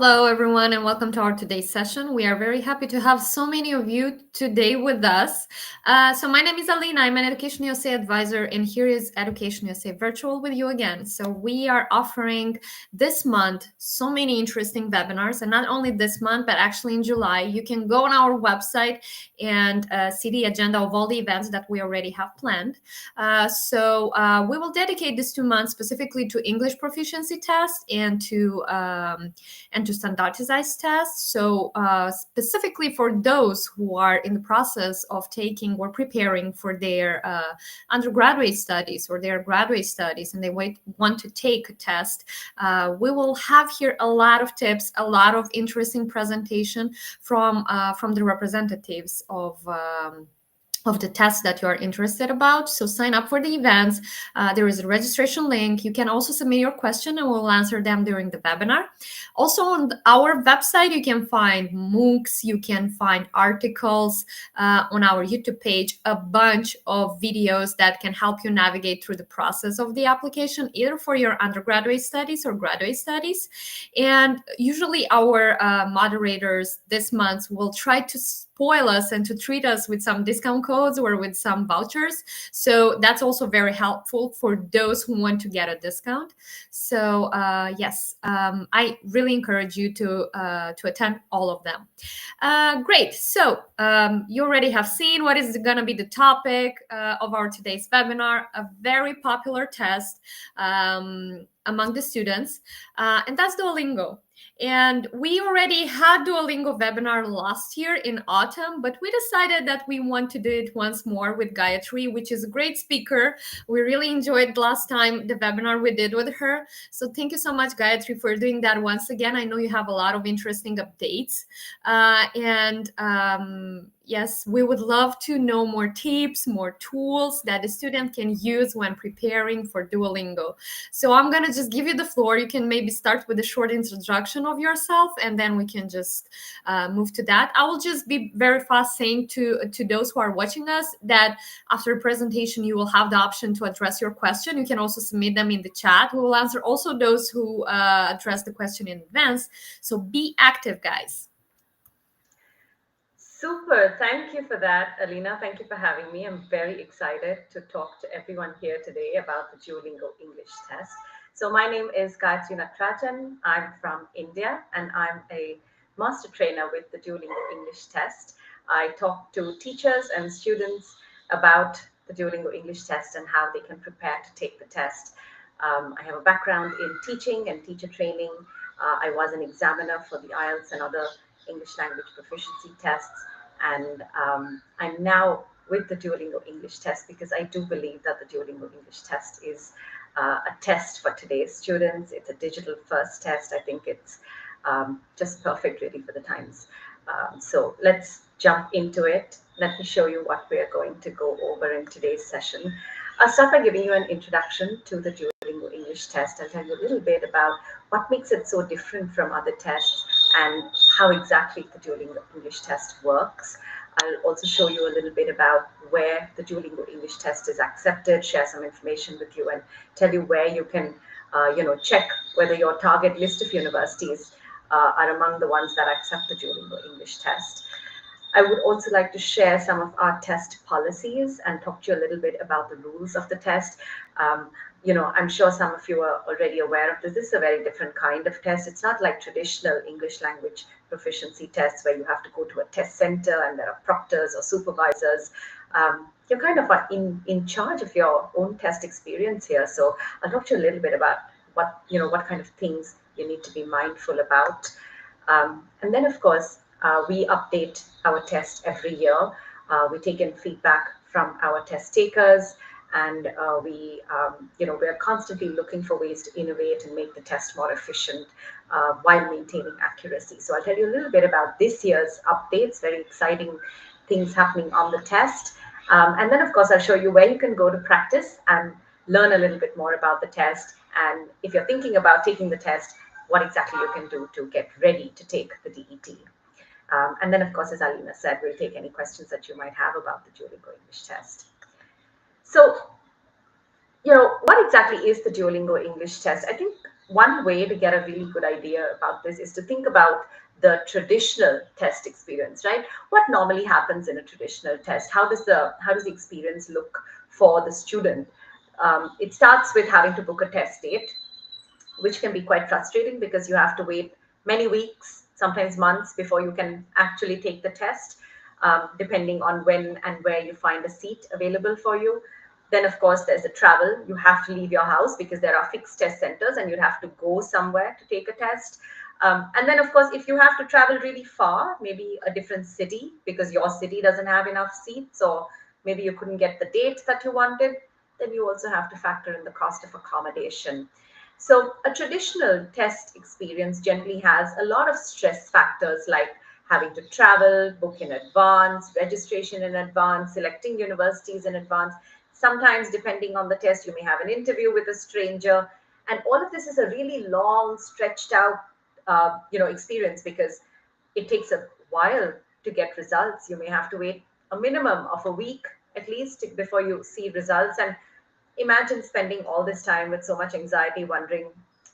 Hello, everyone, and welcome to our today's session. We are very happy to have so many of you today with us. So my name is Alina. I'm an Education USA advisor, and here is Education USA Virtual with you again. So we are offering this month so many interesting webinars, and not only this month, but actually in July. You can go on our website and see the agenda of all the events that we already have planned. We will dedicate these 2 months specifically to English proficiency test and to standardized tests. So specifically for those who are in the process of taking or preparing for their undergraduate studies or their graduate studies, and they want to take a test, we will have here a lot of tips, a lot of interesting presentation from the representatives of the test that you are interested about. So sign up for the events. There is a registration link. You can also submit your question and we'll answer them during the webinar. Also on our website, you can find MOOCs, you can find articles on our YouTube page, a bunch of videos that can help you navigate through the process of the application, either for your undergraduate studies or graduate studies. And usually our moderators this month will try to spoil us and to treat us with some discount codes or with some vouchers. So that's also very helpful for those who want to get a discount. So yes, I really encourage you to attend all of them. Great. So you already have seen what is going to be the topic of our today's webinar, a very popular test among the students, and that's Duolingo. And we already had Duolingo webinar last year in autumn, but we decided that we want to do it once more with Gayatri, which is a great speaker. We really enjoyed last time the webinar we did with her. So thank you so much, Gayatri, for doing that once again. I know you have a lot of interesting updates. Yes, we would love to know more tips, more tools that the student can use when preparing for Duolingo. So I'm going to just give you the floor. You can maybe start with a short introduction of yourself, and then we can just move to that. I will just be very fast saying to those who are watching us that after the presentation, you will have the option to address your question. You can also submit them in the chat. We will answer also those who address the question in advance. So be active, guys. Super. Thank you for that, Alina. Thank you for having me. I'm very excited to talk to everyone here today about the Duolingo English Test. So my name is Gayatri Natrajan. I'm from India, and I'm a master trainer with the Duolingo English Test. I talk to teachers and students about the Duolingo English Test and how they can prepare to take the test. I have a background in teaching and teacher training. I was an examiner for the IELTS and other English language proficiency tests. And I'm now with the Duolingo English Test because I do believe that the Duolingo English Test is a test for today's students. It's a digital first test. I think it's just perfect really for the times. So let's jump into it. Let me show you what we're going to go over in today's session. I'll start by giving you an introduction to the Duolingo English Test. I'll tell you a little bit about what makes it so different from other tests and how exactly the Duolingo English Test works. I'll also show you a little bit about where the Duolingo English Test is accepted, share some information with you, and tell you where you can, check whether your target list of universities are among the ones that accept the Duolingo English Test. I would also like to share some of our test policies and talk to you a little bit about the rules of the test. I'm sure some of you are already aware of this. This is a very different kind of test. It's not like traditional English language proficiency tests where you have to go to a test center and there are proctors or supervisors. You're kind of in charge of your own test experience here. So I'll talk to you a little bit about what kind of things you need to be mindful about. And then, of course, we update our test every year. We take in feedback from our test takers, and we are constantly looking for ways to innovate and make the test more efficient while maintaining accuracy. So I'll tell you a little bit about this year's updates, very exciting things happening on the test. And then, of course, I'll show you where you can go to practice and learn a little bit more about the test. And if you're thinking about taking the test, what exactly you can do to get ready to take the DET. And then, of course, as Alina said, we'll take any questions that you might have about the Duolingo English Test. So, what exactly is the Duolingo English Test? I think one way to get a really good idea about this is to think about the traditional test experience, right? What normally happens in a traditional test? How does the experience look for the student? It starts with having to book a test date, which can be quite frustrating because you have to wait many weeks, sometimes months, before you can actually take the test, depending on when and where you find a seat available for you. Then, of course, there's the travel. You have to leave your house because there are fixed test centers and you'd have to go somewhere to take a test. And then, of course, if you have to travel really far, maybe a different city because your city doesn't have enough seats, or maybe you couldn't get the date that you wanted, then you also have to factor in the cost of accommodation. So, a traditional test experience generally has a lot of stress factors like having to travel, book in advance, registration in advance, selecting universities in advance. Sometimes, depending on the test, you may have an interview with a stranger. And all of this is a really long, stretched out, experience because it takes a while to get results. You may have to wait a minimum of a week at least before you see results. And imagine spending all this time with so much anxiety, wondering,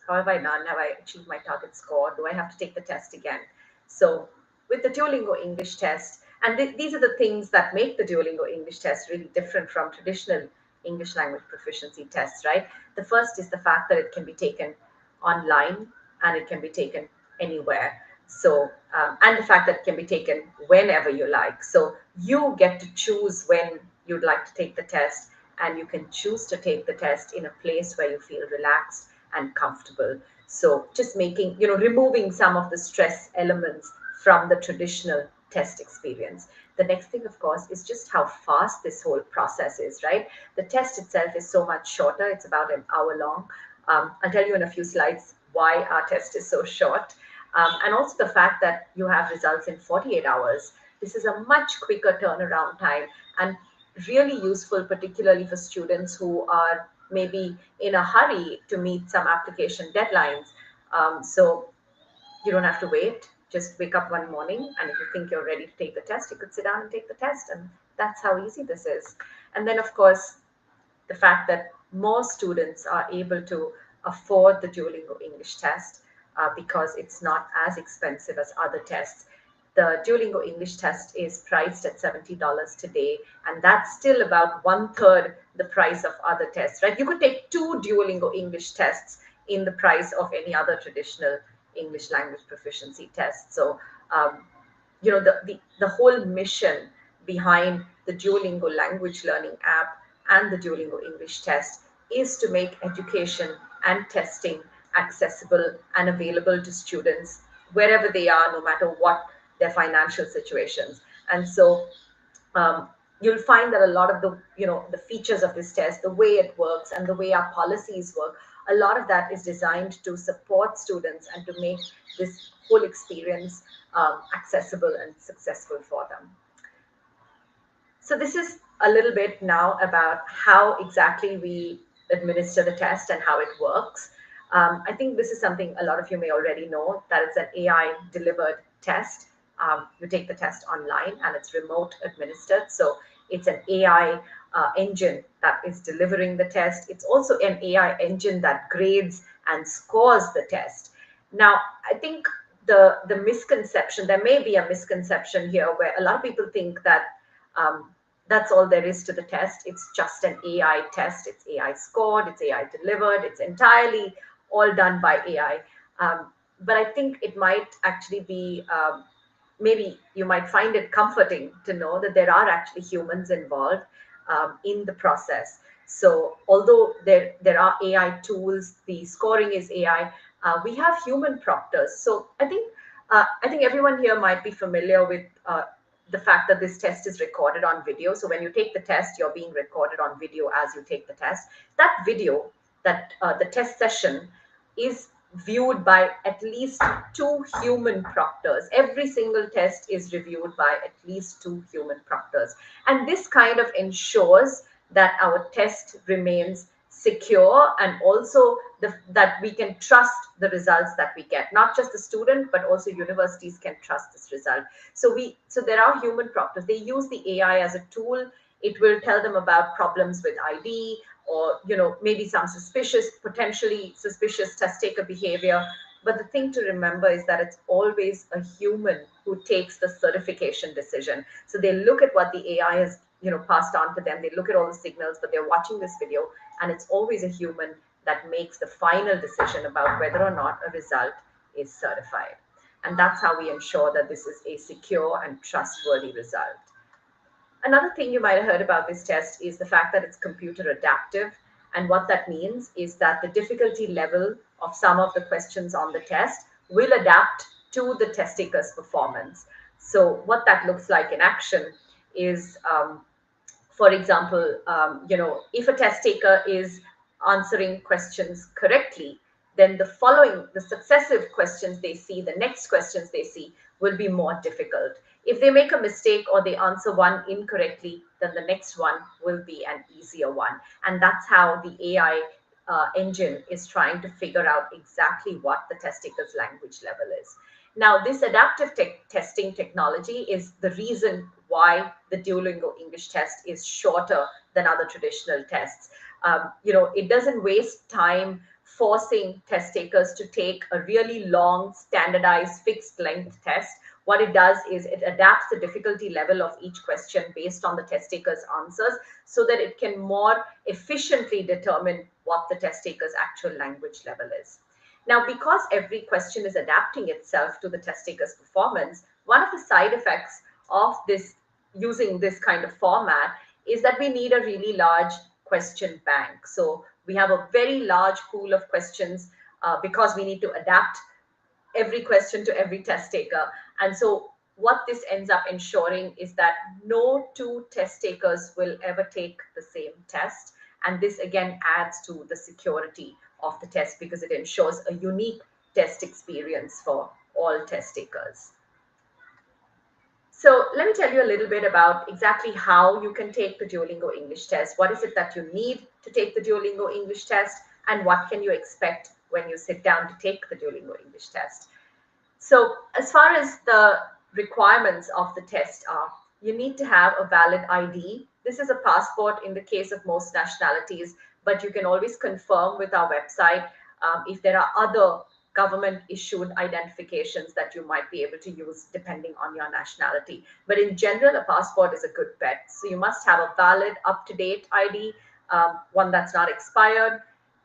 how have I done? Have I achieved my target score? Do I have to take the test again? So, with the Duolingo English test, and these are the things that make the Duolingo English test really different from traditional English language proficiency tests, right? The first is the fact that it can be taken online and it can be taken anywhere. So, and the fact that it can be taken whenever you like. So, you get to choose when you'd like to take the test, and you can choose to take the test in a place where you feel relaxed and comfortable. So just removing some of the stress elements from the traditional test experience. The next thing, of course, is just how fast this whole process is, right? The test itself is so much shorter. It's about an hour long. I'll tell you in a few slides why our test is so short. And also the fact that you have results in 48 hours. This is a much quicker turnaround time and really useful, particularly for students who are maybe in a hurry to meet some application deadlines. So you don't have to wait. Just wake up one morning, and if you think you're ready to take the test, you could sit down and take the test. And that's how easy this is. And then, of course, the fact that more students are able to afford the Duolingo English test because it's not as expensive as other tests. The Duolingo English test is priced at $70 today, and that's still about one third the price of other tests, right? You could take two Duolingo English tests in the price of any other traditional English language proficiency test. So, the whole mission behind the Duolingo language learning app and the Duolingo English test is to make education and testing accessible and available to students wherever they are, no matter what their financial situations. And so you'll find that a lot of the features of this test, the way it works and the way our policies work, a lot of that is designed to support students and to make this whole experience accessible and successful for them. So this is a little bit now about how exactly we administer the test and how it works. I think this is something a lot of you may already know, that it's an AI delivered test. You take the test online and it's remote administered. So it's an AI engine that is delivering the test. It's also an AI engine that grades and scores the test. Now, I think the misconception, there may be a misconception here where a lot of people think that that's all there is to the test. It's just an AI test. It's AI scored, it's AI delivered, it's entirely all done by AI. But I think it might actually be, maybe you might find it comforting to know that there are actually humans involved in the process. So although there are AI tools, the scoring is AI, we have human proctors. So I think everyone here might be familiar with the fact that this test is recorded on video. So when you take the test, you're being recorded on video as you take the test. That video, the test session, is viewed by at least two human proctors. Every single test is reviewed by at least two human proctors. And this kind of ensures that our test remains secure, and also that we can trust the results that we get. Not just the student, but also universities can trust this result. So there are human proctors. They use the AI as a tool. It will tell them about problems with ID, or maybe some potentially suspicious test taker behavior. But the thing to remember is that it's always a human who takes the certification decision. So they look at what the AI has passed on to them. They look at all the signals, but they're watching this video, and it's always a human that makes the final decision about whether or not a result is certified. And that's how we ensure that this is a secure and trustworthy result. Another thing you might have heard about this test is the fact that it's computer adaptive. And what that means is that the difficulty level of some of the questions on the test will adapt to the test taker's performance. So what that looks like in action is, for example, if a test taker is answering questions correctly, then the successive questions they see, the next questions they see, will be more difficult. If they make a mistake or they answer one incorrectly, then the next one will be an easier one. And that's how the AI engine is trying to figure out exactly what the test taker's language level is. Now, this adaptive testing technology is the reason why the Duolingo English test is shorter than other traditional tests. It doesn't waste time forcing test takers to take a really long, standardized, fixed length test. What it does is it adapts the difficulty level of each question based on the test taker's answers so that it can more efficiently determine what the test taker's actual language level is. Now, because every question is adapting itself to the test taker's performance, one of the side effects of using this kind of format is that we need a really large question bank. So we have a very large pool of questions because we need to adapt every question to every test taker. And so what this ends up ensuring is that no two test takers will ever take the same test. And this again adds to the security of the test because it ensures a unique test experience for all test takers. So let me tell you a little bit about exactly how you can take the Duolingo English test. What is it that you need to take the Duolingo English test, and what can you expect when you sit down to take the Duolingo English test? So as far as the requirements of the test are, you need to have a valid ID. This is a passport in the case of most nationalities, but you can always confirm with our website if there are other government issued identifications that you might be able to use depending on your nationality. But in general, a passport is a good bet. So you must have a valid, up-to-date ID, one that's not expired.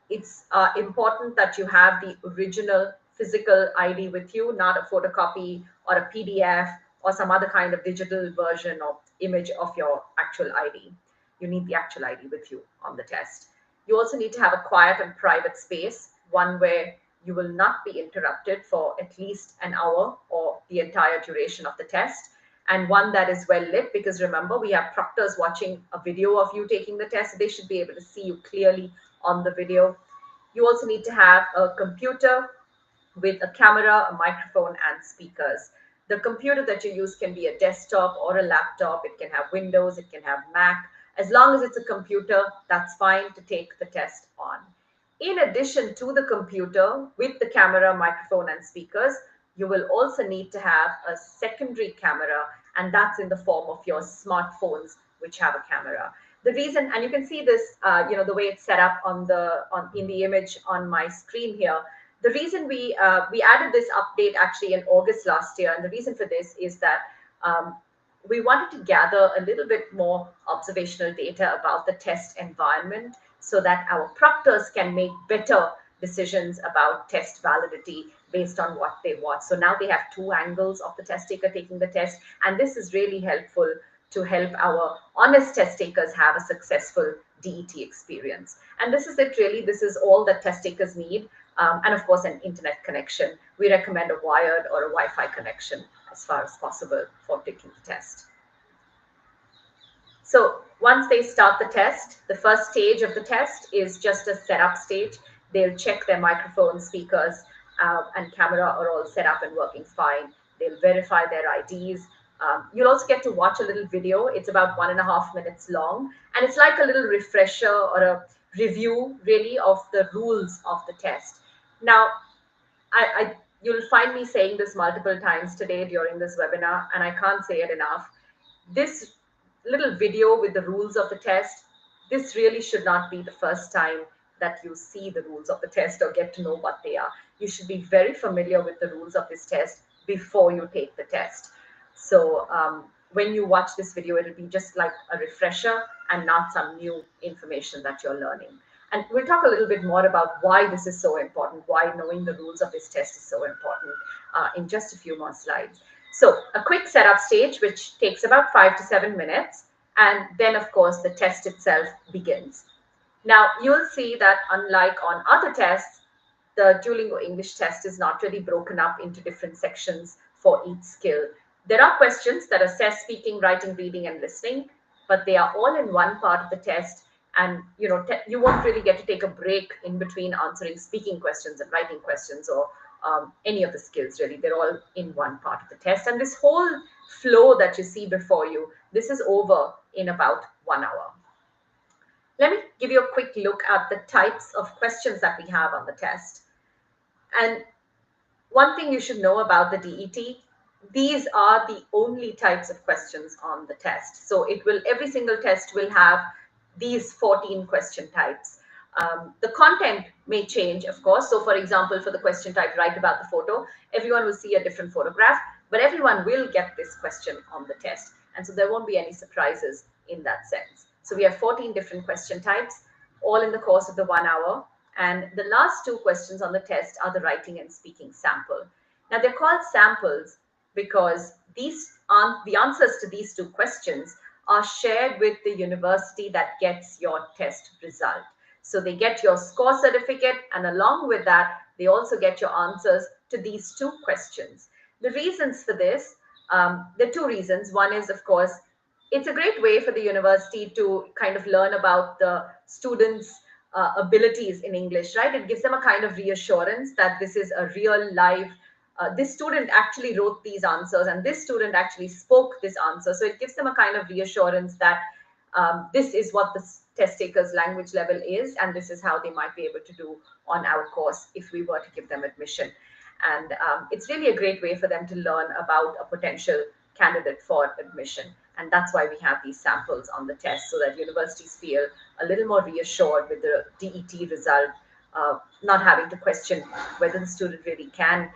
It's important that you have the original physical ID with you, not a photocopy or a PDF or some other kind of digital version or image of your actual ID. You need the actual ID with you on the test. You also need to have a quiet and private space, one where you will not be interrupted for at least an hour or the entire duration of the test, and one that is well lit, because remember, we have proctors watching a video of you taking the test. They should be able to see you clearly on the video. You also need to have a computer with a camera, a microphone, and speakers. The computer that you use can be a desktop or a laptop. It can have Windows, it can have Mac. As long as it's a computer, that's fine to take the test on. In addition to the computer with the camera, microphone, and speakers, you will also need to have a secondary camera, and that's in the form of your smartphones, which have a camera. The reason, and you can see this, the way it's set up in the image on my screen here. The reason we added this update actually in August last year, and the reason for this is that we wanted to gather a little bit more observational data about the test environment so that our proctors can make better decisions about test validity based on what they watch. So now they have two angles of the test taker taking the test, and this is really helpful to help our honest test takers have a successful DET experience. And this is it really. This is all that test takers need. And of course, an internet connection. We recommend a wired or a Wi-Fi connection as far as possible for taking the test. So once they start the test, the first stage of the test is just a setup stage. They'll check their microphone, speakers, and camera are all set up and working fine. They'll verify their IDs. You'll also get to watch a little video. It's about 1.5 minutes long. And it's like a little refresher or a review, really, of the rules of the test. Now, you'll find me saying this multiple times today during this webinar, and I can't say it enough. This little video with the rules of the test, this really should not be the first time that you see the rules of the test or get to know what they are. You should be very familiar with the rules of this test before you take the test. So when you watch this video, it'll be just like a refresher and not some new information that you're learning. And we'll talk a little bit more about why this is so important, why knowing the rules of this test is so important in just a few more slides. So a quick setup stage, which takes about 5 to 7 minutes. And then, of course, the test itself begins. Now, you'll see that unlike on other tests, the Duolingo English test is not really broken up into different sections for each skill. There are questions that assess speaking, writing, reading, and listening, but they are all in one part of the test. And you won't really get to take a break in between answering speaking questions and writing questions or any of the skills, really. They're all in one part of the test. And this whole flow that you see before you, this is over in about 1 hour. Let me give you a quick look at the types of questions that we have on the test. And one thing you should know about the DET, these are the only types of questions on the test. So every single test will have these 14 question types. The content may change, of course. So for example, for the question type, write about the photo, everyone will see a different photograph, but everyone will get this question on the test. And so there won't be any surprises in that sense. So we have 14 different question types, all in the course of the 1 hour. And the last 2 questions on the test are the writing and speaking sample. Now they're called samples because the answers to these 2 questions are shared with the university that gets your test result. So they get your score certificate, and along with that, they also get your answers to these 2 questions. The reasons for this, there are 2 reasons. One is, of course, it's a great way for the university to kind of learn about the students' abilities in English, right? It gives them a kind of reassurance that this is a real live, this student actually wrote these answers and this student actually spoke this answer. So it gives them a kind of reassurance that this is what the test taker's language level is, and this is how they might be able to do on our course if we were to give them admission. And it's really a great way for them to learn about a potential candidate for admission. And that's why we have these samples on the test, so that universities feel a little more reassured with the DET result, not having to question whether the student really can,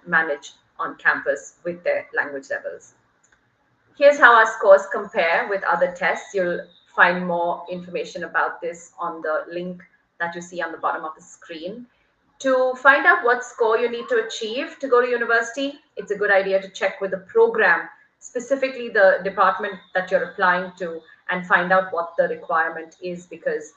manage on campus with their language levels. Here's how our scores compare with other tests. You'll find more information about this on the link that you see on the bottom of the screen. To find out what score you need to achieve to go to university, it's a good idea to check with the program, specifically the department that you're applying to, and find out what the requirement is, because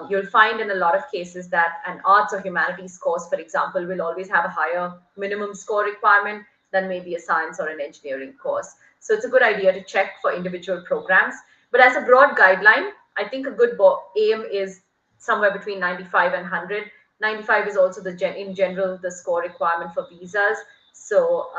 you'll find in a lot of cases that an arts or humanities course, for example, will always have a higher minimum score requirement than maybe a science or an engineering course. So it's a good idea to check for individual programs. But as a broad guideline, I think a good aim is somewhere between 95 and 100. 95 is also in general the score requirement for visas. So,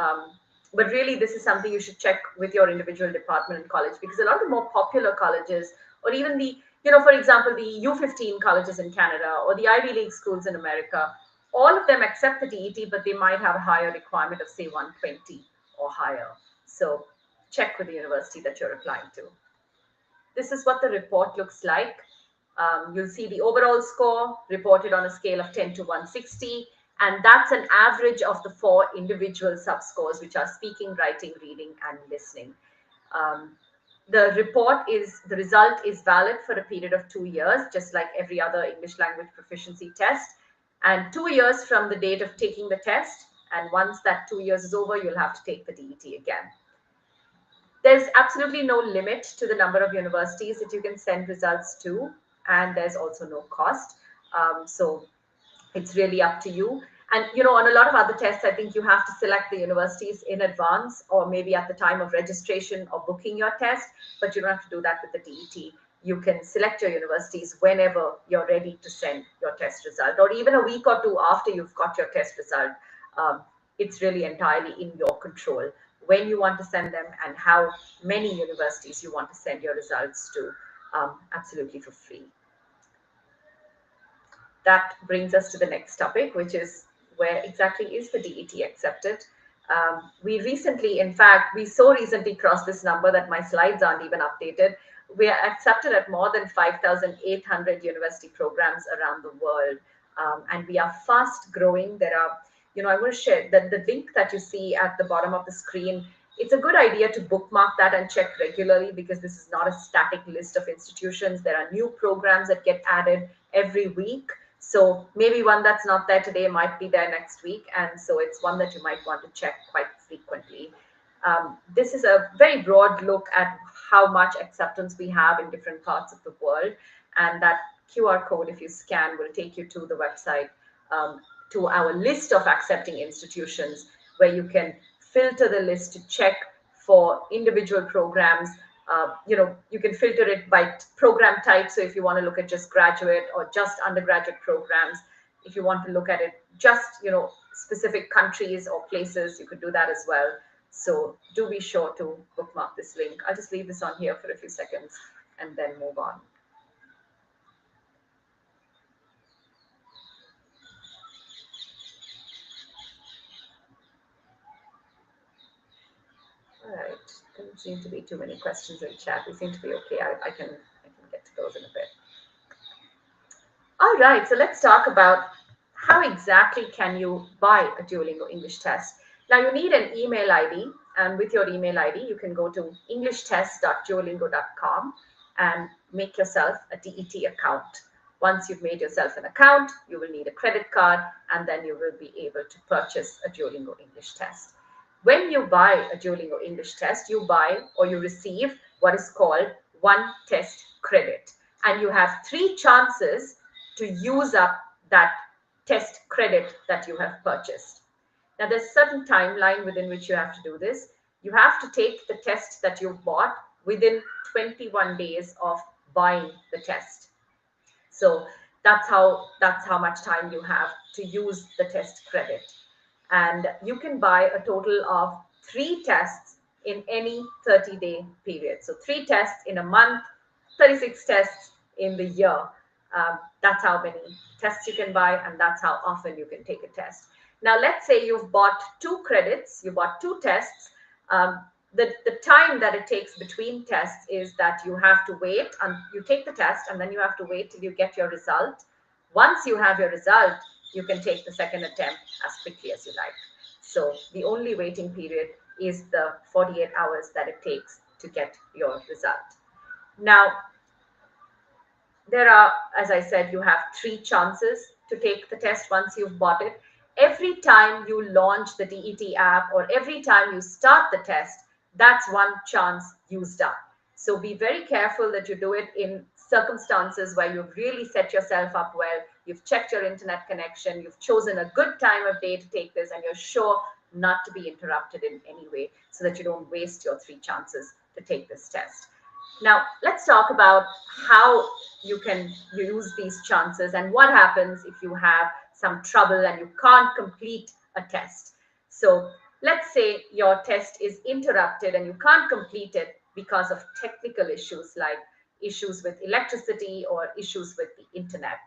but really this is something you should check with your individual department and college, because a lot of the more popular colleges, or even the, for example, the U15 colleges in Canada or the Ivy League schools in America, all of them accept the DET, but they might have a higher requirement of say 120 or higher. So check with the university that you're applying to. This is what the report looks like. You'll see the overall score reported on a scale of 10 to 160, and that's an average of the 4 individual subscores, which are speaking, writing, reading, and listening. The result is valid for a period of 2 years, just like every other English language proficiency test, and 2 years from the date of taking the test. And once that 2 years is over, you'll have to take the DET again. There's absolutely no limit to the number of universities that you can send results to, and there's also no cost. So it's really up to you. And, on a lot of other tests, I think you have to select the universities in advance, or maybe at the time of registration or booking your test, but you don't have to do that with the DET. You can select your universities whenever you're ready to send your test result, or even a week or 2 after you've got your test result. It's really entirely in your control when you want to send them and how many universities you want to send your results to, absolutely for free. That brings us to the next topic, which is where exactly is the DET accepted? We so recently crossed this number that my slides aren't even updated. We are accepted at more than 5,800 university programs around the world. And we are fast growing. There are, I will share that the link that you see at the bottom of the screen. It's a good idea to bookmark that and check regularly, because this is not a static list of institutions. There are new programs that get added every week. So maybe one that's not there today might be there next week. And so it's one that you might want to check quite frequently. This is a very broad look at how much acceptance we have in different parts of the world. And that QR code, if you scan, will take you to the website, to our list of accepting institutions, where you can filter the list to check for individual programs. You can filter it by program type. So if you want to look at just graduate or just undergraduate programs, if you want to look at it just, specific countries or places, you could do that as well. So do be sure to bookmark this link. I'll just leave this on here for a few seconds and then move on. All right. Doesn't seem to be too many questions in chat. We seem to be okay. I can get to those in a bit. All right. So let's talk about how exactly can you buy a Duolingo English test. Now you need an email ID, and with your email ID, you can go to englishtest.duolingo.com and make yourself a DET account. Once you've made yourself an account, you will need a credit card, and then you will be able to purchase a Duolingo English test. When you buy a Duolingo English test, you buy or you receive what is called one test credit. And you have 3 chances to use up that test credit that you have purchased. Now, there's a certain timeline within which you have to do this. You have to take the test that you've bought within 21 days of buying the test. So that's how much time you have to use the test credit. And you can buy a total of 3 tests in any 30-day period. So 3 tests in a month, 36 tests in the year. That's how many tests you can buy, and that's how often you can take a test. Now, let's say you've bought 2 credits, you bought 2 tests. The time that it takes between tests is that you have to wait, and you take the test, and then you have to wait till you get your result. Once you have your result, you can take the second attempt as quickly as you like. So the only waiting period is the 48 hours that it takes to get your result. Now, there are, as I said, you have 3 chances to take the test once you've bought it. Every time you launch the DET app or every time you start the test, that's 1 chance used up. So be very careful that you do it in circumstances where you've really set yourself up well, you've checked your internet connection, you've chosen a good time of day to take this, and you're sure not to be interrupted in any way, so that you don't waste your 3 chances to take this test. Now, let's talk about how you can use these chances and what happens if you have some trouble and you can't complete a test. So let's say your test is interrupted and you can't complete it because of technical issues, like issues with electricity or issues with the internet.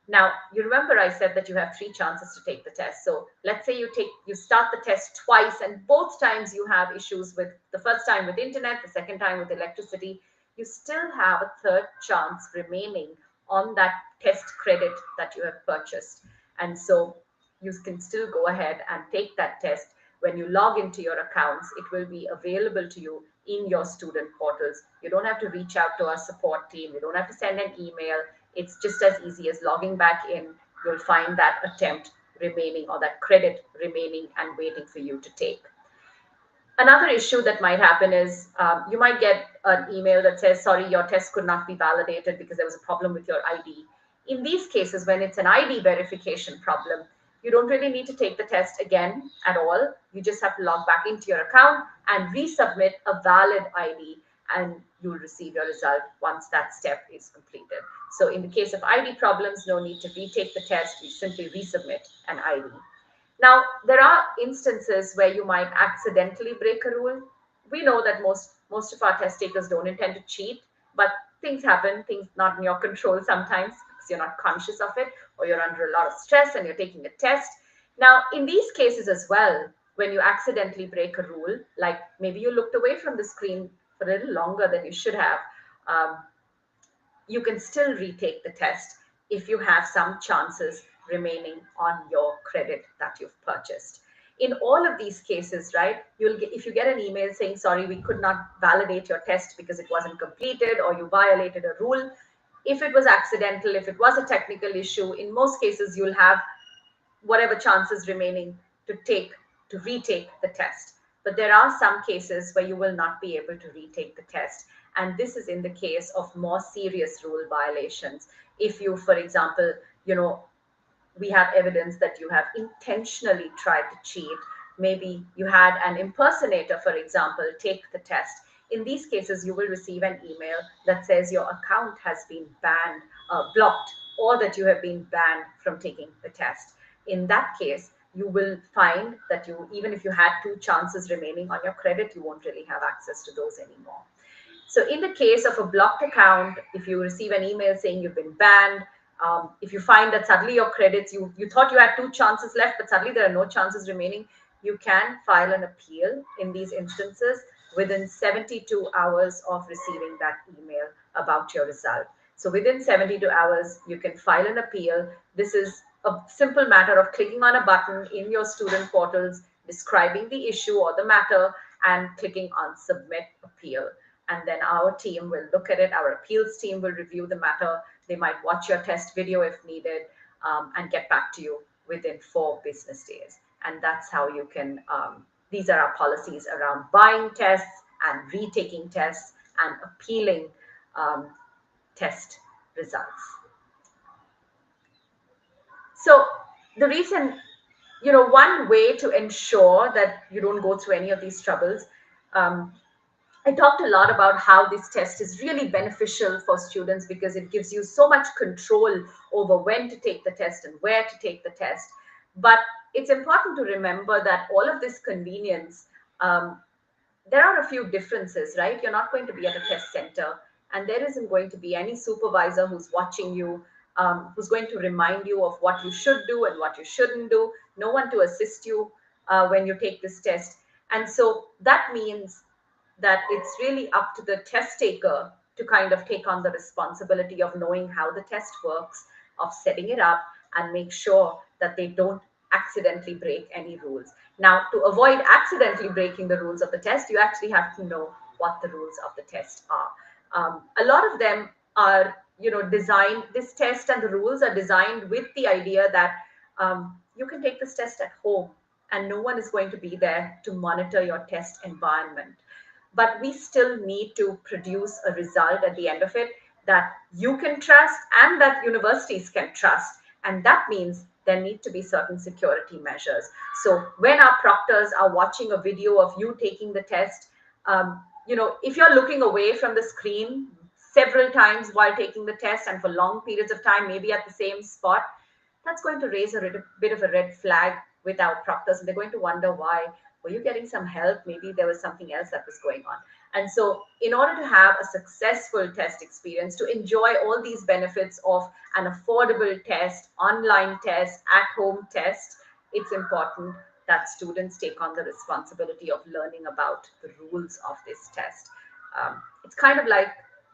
Now, you remember I said that you have 3 chances to take the test. So let's say you start the test twice, and both times you have issues with the first time with internet, the second time with electricity. You still have a 3rd chance remaining on that test credit that you have purchased. And so you can still go ahead and take that test. When you log into your accounts, it will be available to you in your student portals. You don't have to reach out to our support team. You don't have to send an email. It's just as easy as logging back in. You'll find that attempt remaining or that credit remaining and waiting for you to take. Another issue that might happen is you might get an email that says, sorry, your test could not be validated because there was a problem with your ID. In these cases, when it's an ID verification problem, you don't really need to take the test again at all. You just have to log back into your account and resubmit a valid ID, and you'll receive your result once that step is completed. So in the case of ID problems, no need to retake the test. You simply resubmit an ID. Now, there are instances where you might accidentally break a rule. We know that most of our test takers don't intend to cheat, but things happen, things not in your control sometimes because you're not conscious of it, or you're under a lot of stress and you're taking a test. Now, in these cases as well, when you accidentally break a rule, like maybe you looked away from the screen for a little longer than you should have, um, you can still retake the test if you have some chances remaining on your credit that you've purchased. In all of these cases, right, you'll get, if you get an email saying, sorry, we could not validate your test because it wasn't completed or you violated a rule, if it was accidental, if it was a technical issue, in most cases, you'll have whatever chances remaining to retake the test. But there are some cases where you will not be able to retake the test, and this is in the case of more serious rule violations. If you, for example, we have evidence that you have intentionally tried to cheat. Maybe you had an impersonator, for example, take the test. In these cases, you will receive an email that says your account has been banned, blocked, or that you have been banned from taking the test. In that case, you will find that even if you had two chances remaining on your credit, you won't really have access to those anymore. So in the case of a blocked account, if you receive an email saying you've been banned, if you find that suddenly your credits, you thought you had two chances left, but suddenly there are no chances remaining, you can file an appeal in these instances within 72 hours of receiving that email about your result. So within 72 hours, you can file an appeal. This is a simple matter of clicking on a button in your student portals, describing the issue or the matter, and clicking on submit appeal. And then our team will look at it. Our appeals team will review the matter. They might watch your test video if needed, and get back to you within 4 business days. And that's how you can, these are our policies around buying tests and retaking tests and appealing test results. So the reason, one way to ensure that you don't go through any of these troubles, I talked a lot about how this test is really beneficial for students because it gives you so much control over when to take the test and where to take the test. But it's important to remember that all of this convenience, there are a few differences, right? You're not going to be at a test center, and there isn't going to be any supervisor who's watching you, who's going to remind you of what you should do and what you shouldn't do, no one to assist you when you take this test. And so that means that it's really up to the test taker to kind of take on the responsibility of knowing how the test works, of setting it up, and make sure that they don't accidentally break any rules. Now, to avoid accidentally breaking the rules of the test, you actually have to know what the rules of the test are. A lot of them are, designed, this test and the rules are designed with the idea that you can take this test at home and no one is going to be there to monitor your test environment. But we still need to produce a result at the end of it that you can trust and that universities can trust. And that means there need to be certain security measures. So when our proctors are watching a video of you taking the test, if you're looking away from the screen several times while taking the test and for long periods of time, maybe at the same spot, that's going to raise a bit of a red flag with our proctors. And they're going to wonder why. Were you getting some help? Maybe there was something else that was going on. And so in order to have a successful test experience, to enjoy all these benefits of an affordable test, online test, at-home test, it's important that students take on the responsibility of learning about the rules of this test. It's kind of like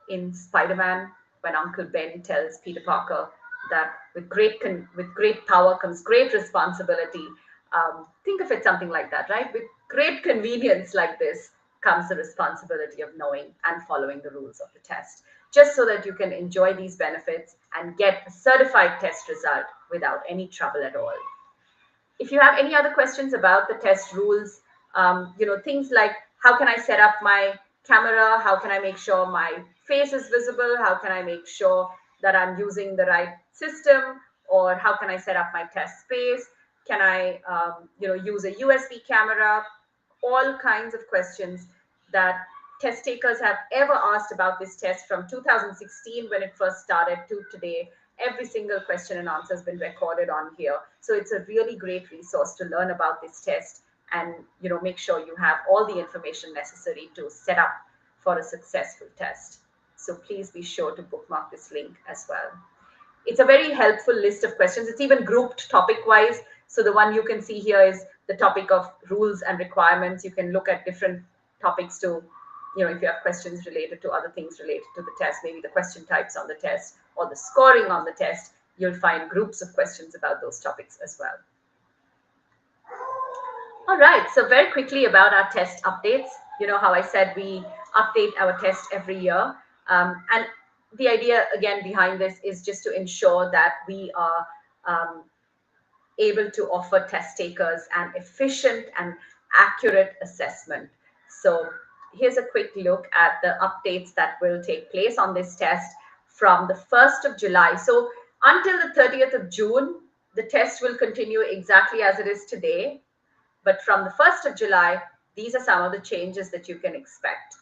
in Spider-Man when Uncle Ben tells Peter Parker that with great power comes great responsibility. Think of it something like that, right? With great convenience like this comes the responsibility of knowing and following the rules of the test, just so that you can enjoy these benefits and get a certified test result without any trouble at all. If you have any other questions about the test rules, things like how can I set up my camera? How can I make sure my face is visible? How can I make sure that I'm using the right system? Or how can I set up my test space? Can I, use a USB camera? All kinds of questions that test takers have ever asked about this test from 2016 when it first started to today. Every single question and answer has been recorded on here. So it's a really great resource to learn about this test and, make sure you have all the information necessary to set up for a successful test. So please be sure to bookmark this link as well. It's a very helpful list of questions. It's even grouped topic-wise. So the one you can see here is the topic of rules and requirements. You can look at different topics to, if you have questions related to other things related to the test, maybe the question types on the test or the scoring on the test, you'll find groups of questions about those topics as well. All right, so very quickly about our test updates. You know how I said we update our test every year. And the idea, again, behind this is just to ensure that we are able to offer test takers an efficient and accurate assessment. So here's a quick look at the updates that will take place on this test from the 1st of July. So until the 30th of June, the test will continue exactly as it is today. But from the 1st of July, these are some of the changes that you can expect.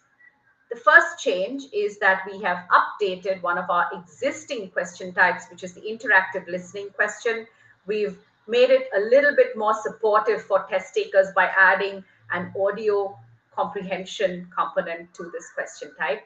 The first change is that we have updated one of our existing question types, which is the interactive listening question. We've made it a little bit more supportive for test takers by adding an audio comprehension component to this question type.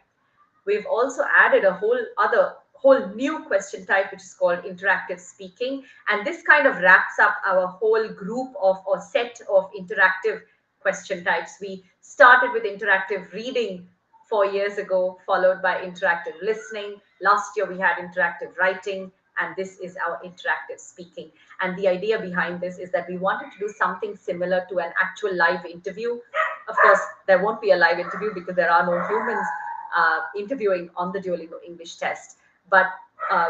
We've also added a whole new question type, which is called interactive speaking. And this kind of wraps up our whole group of or set of interactive question types. We started with interactive reading 4 years ago, followed by interactive listening. Last year, we had interactive writing, and this is our interactive speaking. And the idea behind this is that we wanted to do something similar to an actual live interview. Of course, there won't be a live interview because there are no humans interviewing on the Duolingo English test, but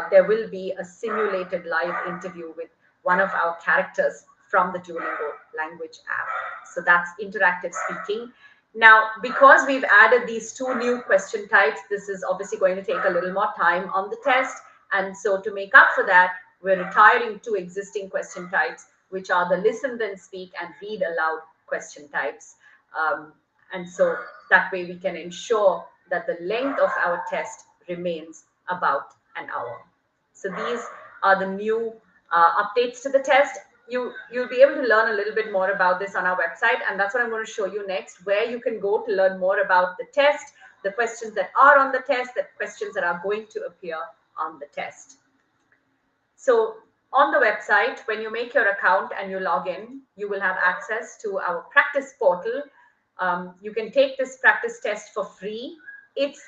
there will be a simulated live interview with one of our characters from the Duolingo language app. So that's interactive speaking. Now, because we've added these two new question types, this is obviously going to take a little more time on the test. And so to make up for that, we're retiring two existing question types, which are the listen then speak and read aloud question types. And so that way we can ensure that the length of our test remains about an hour. So these are the new updates to the test. You'll be able to learn a little bit more about this on our website, and that's what I'm going to show you next, where you can go to learn more about the test, the questions that are on the test, the questions that are going to appear on the test. So on the website, when you make your account and you log in, you will have access to our practice portal. You can take this practice test for free. It's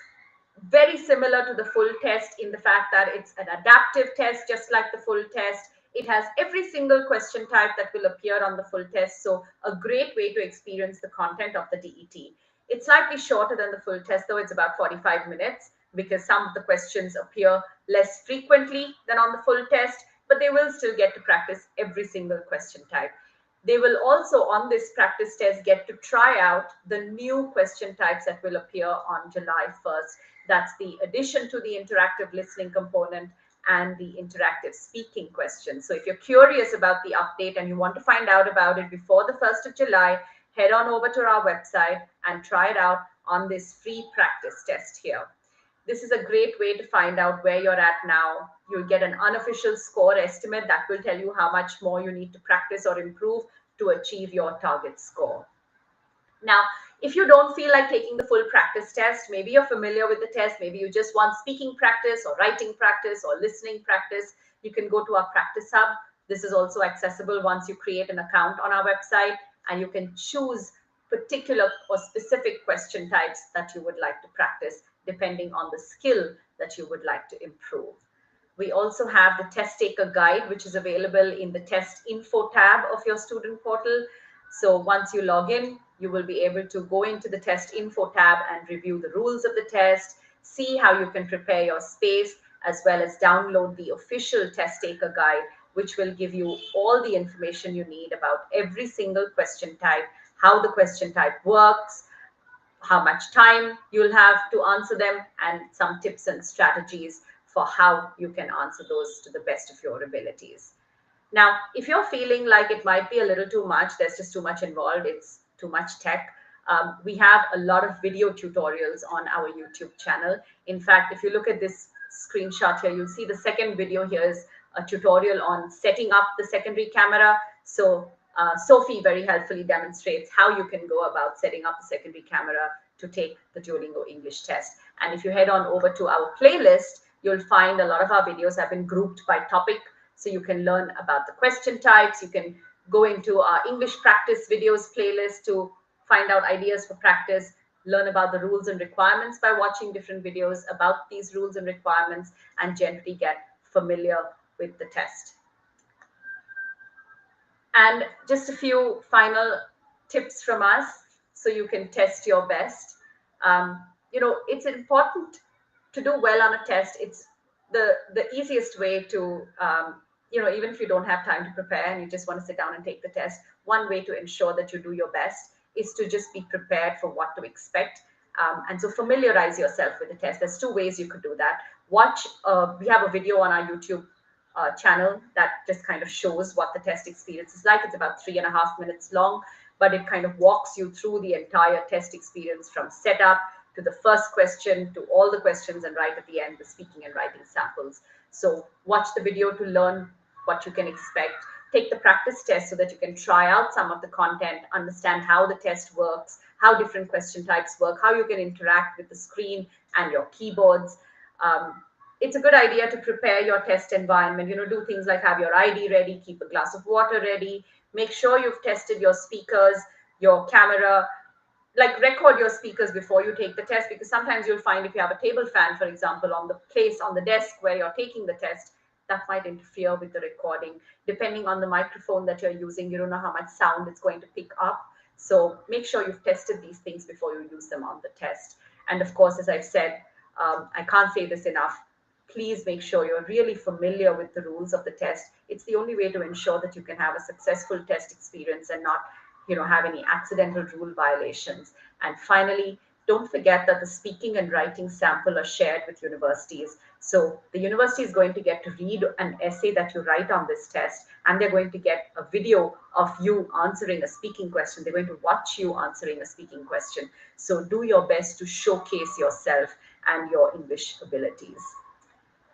very similar to the full test in the fact that it's an adaptive test, just like the full test. It has every single question type that will appear on the full test. So a great way to experience the content of the DET. It's slightly shorter than the full test, though. It's about 45 minutes because some of the questions appear less frequently than on the full test, but they will still get to practice every single question type. They will also, on this practice test, get to try out the new question types that will appear on July 1st. That's the addition to the interactive listening component and the interactive speaking question. So if you're curious about the update and you want to find out about it before the 1st of July, head on over to our website and try it out on this free practice test here. This is a great way to find out where you're at now. You'll get an unofficial score estimate that will tell you how much more you need to practice or improve to achieve your target score. Now, if you don't feel like taking the full practice test, maybe you're familiar with the test, maybe you just want speaking practice or writing practice or listening practice, you can go to our practice hub. This is also accessible once you create an account on our website, and you can choose particular or specific question types that you would like to practice depending on the skill that you would like to improve. We also have the test taker guide, which is available in the test info tab of your student portal. So once you log in, you will be able to go into the test info tab and review the rules of the test, see how you can prepare your space, as well as download the official test taker guide, which will give you all the information you need about every single question type, how the question type works, how much time you'll have to answer them, and some tips and strategies for how you can answer those to the best of your abilities. Now, if you're feeling like it might be a little too much, there's just too much involved, it's too much tech, we have a lot of video tutorials on our YouTube channel. In fact, if you look at this screenshot here, you'll see the second video here is a tutorial on setting up the secondary camera. So Sophie very helpfully demonstrates how you can go about setting up the secondary camera to take the Duolingo English test. And if you head on over to our playlist, you'll find a lot of our videos have been grouped by topic. So you can learn about the question types. You can go into our English practice videos playlist to find out ideas for practice. learn about the rules and requirements by watching different videos about these rules and requirements, and generally get familiar with the test. And just a few final tips from us so you can test your best. It's important to do well on a test. It's the easiest way to, even if you don't have time to prepare and you just want to sit down and take the test, one way to ensure that you do your best is to just be prepared for what to expect. And so familiarize yourself with the test. There's two ways you could do that. We have a video on our YouTube channel that just kind of shows what the test experience is like. It's about 3.5 minutes long, but it kind of walks you through the entire test experience from setup to the first question to all the questions, and right at the end, the speaking and writing samples. So watch the video to learn what you can expect. Take the practice test so that you can try out some of the content, understand how the test works, how different question types work, how you can interact with the screen and your keyboards. It's a good idea to prepare your test environment. Do things like have your ID ready, keep a glass of water ready, make sure you've tested your speakers, your camera, like record your speakers before you take the test, because sometimes you'll find if you have a table fan, for example, on the desk where you're taking the test, that might interfere with the recording. Depending on the microphone that you're using, you don't know how much sound it's going to pick up. So make sure you've tested these things before you use them on the test. And of course, as I've said, I can't say this enough, please make sure you're really familiar with the rules of the test. It's the only way to ensure that you can have a successful test experience and not, have any accidental rule violations. And finally, don't forget that the speaking and writing sample are shared with universities. So the university is going to get to read an essay that you write on this test, and they're going to get a video of you answering a speaking question. They're going to watch you answering a speaking question. So do your best to showcase yourself and your English abilities.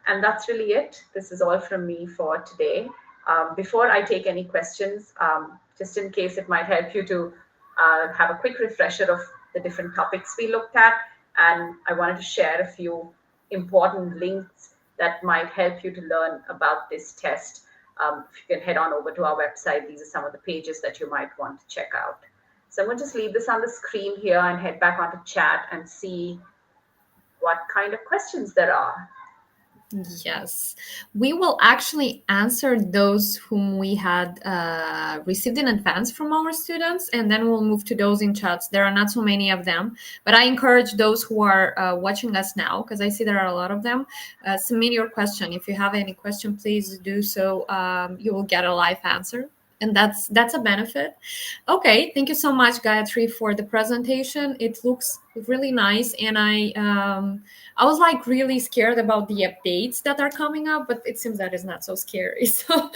And that's really it. This is all from me for today. Before I take any questions, just in case it might help you to have a quick refresher of the different topics we looked at, and I wanted to share a few important links that might help you to learn about this test. If you can head on over to our website, these are some of the pages that you might want to check out. So I'm going to just leave this on the screen here and head back onto chat and see what kind of questions there are. Yes, we will actually answer those whom we had received in advance from our students, and then we'll move to those in chats. There are not so many of them, but I encourage those who are watching us now, because I see there are a lot of them, submit your question. If you have any question, please do so. You will get a live answer, and that's a benefit. Okay, thank you so much, Gayatri, for the presentation. It looks really nice, and I was like really scared about the updates that are coming up, but it seems that is not so scary, so